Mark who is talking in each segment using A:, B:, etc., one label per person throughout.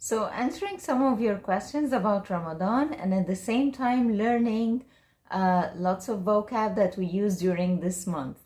A: So answering some of your questions about Ramadan and at the same time learning lots of vocab that we use during this month.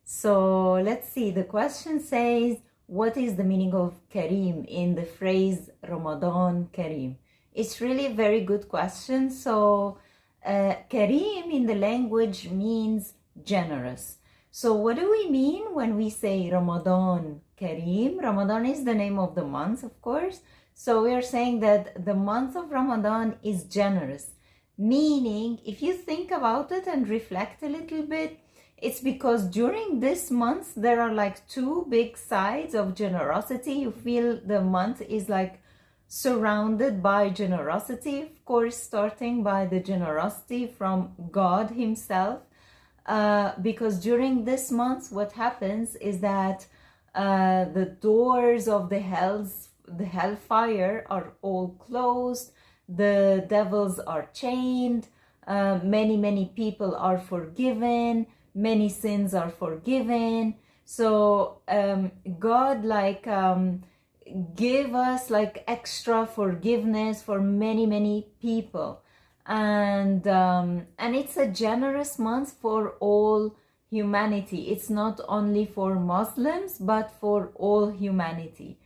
A: So let's see, the question says, what is the meaning of Kareem in the phrase Ramadan Kareem? It's really a very good question. So Kareem in the language means generous. So what do we mean when we say Ramadan Kareem? Ramadan is the name of the month, of course. So we are saying that the month of Ramadan is generous, meaning if you think about it and reflect a little bit, it's because during this month there are like two big sides of generosity. You feel the month is like surrounded by generosity, of course, starting by the generosity from God Himself. Because during this month, what happens is that the doors of the hellfire are all closed, the devils are chained, many people are forgiven, many sins are forgiven. So God give us like extra forgiveness for many people, and it's a generous month for all humanity. It's not only for Muslims but for all humanity.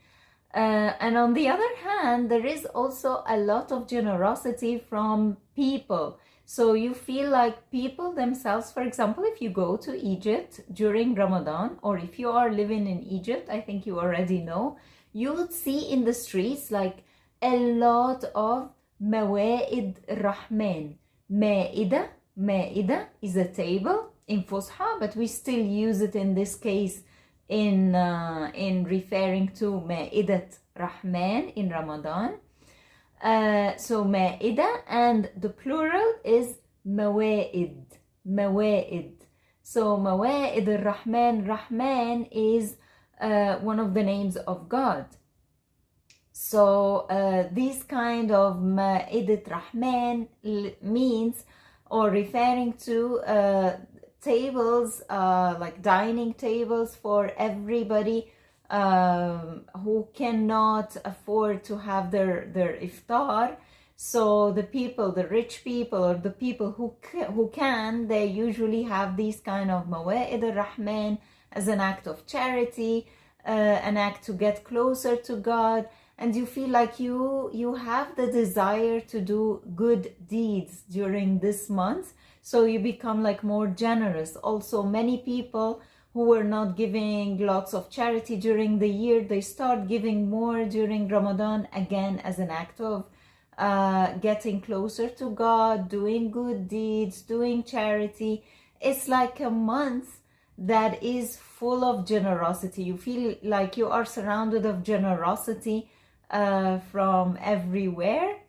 A: And on the other hand, there is also a lot of generosity from people. So you feel like people themselves, for example, if you go to Egypt during Ramadan, or if you are living in Egypt, I think you already know, you would see in the streets like a lot of Mawa'id Rahman. Ma'ida is a table in Fusha, but we still use it in this case in referring to Ma'idat Rahman in Ramadan. So Ma'ida, and the plural is Mawa'id. So Mawa'id al-Rahman, Rahman is one of the names of God. So this kind of Ma'idat Rahman means, or referring to tables, like dining tables for everybody who cannot afford to have their iftar. So the people, the rich people, or the people who can, they usually have these kind of Mawa'id al-Rahman as an act of charity, an act to get closer to God, and you feel like you have the desire to do good deeds during this month. So you become like more generous. Also, many people who were not giving lots of charity during the year, they start giving more during Ramadan, again as an act of getting closer to God, doing good deeds, doing charity. It's like a month that is full of generosity. You feel like you are surrounded of generosity from everywhere.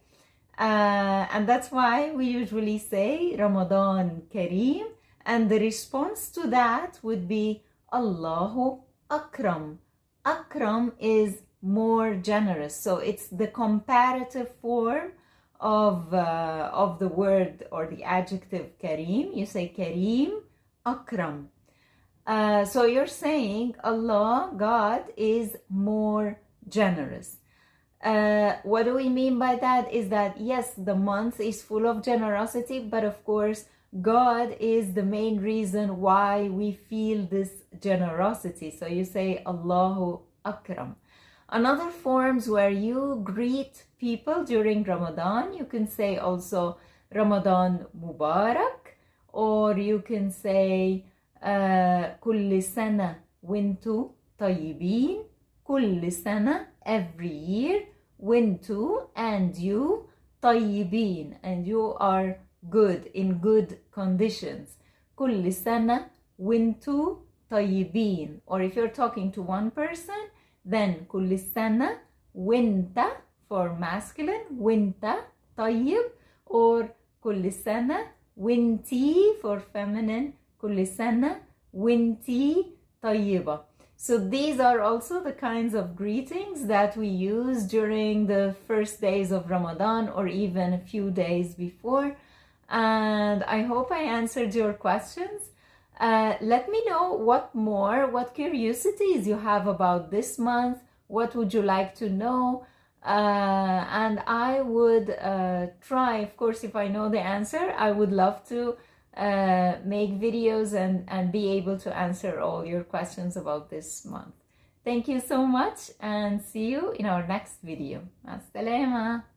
A: And that's why we usually say Ramadan Kareem, and the response to that would be Allahu Akram. Akram is more generous, so it's the comparative form of the word or the adjective Kareem. You say Kareem, Akram. So you're saying Allah, God, is more generous. What do we mean by that? Is that yes, the month is full of generosity, but of course God is the main reason why we feel this generosity. So you say Allahu Akram. Another forms where you greet people during Ramadan, you can say also Ramadan Mubarak, or you can say Kulli Sana Wintu Tayyibin. Kulli Sana, every year, Wintu, and you, Tayyibin, and you are good, in good conditions. Kulli Sana Wintu Tayyibin. Or if you're talking to one person, then Kulli Sana Winta for masculine, Winta Tayyib, or Kulli Sana Winti for feminine, Kulli Sana Winti Tayyiba. So these are also the kinds of greetings that we use during the first days of Ramadan, or even a few days before. And I hope I answered your questions. Let me know what curiosities you have about this month. What would you like to know? And I would try, of course, if I know the answer, I would love to make videos and be able to answer all your questions about this month. Thank you so much and see you in our next video. مع السلامة.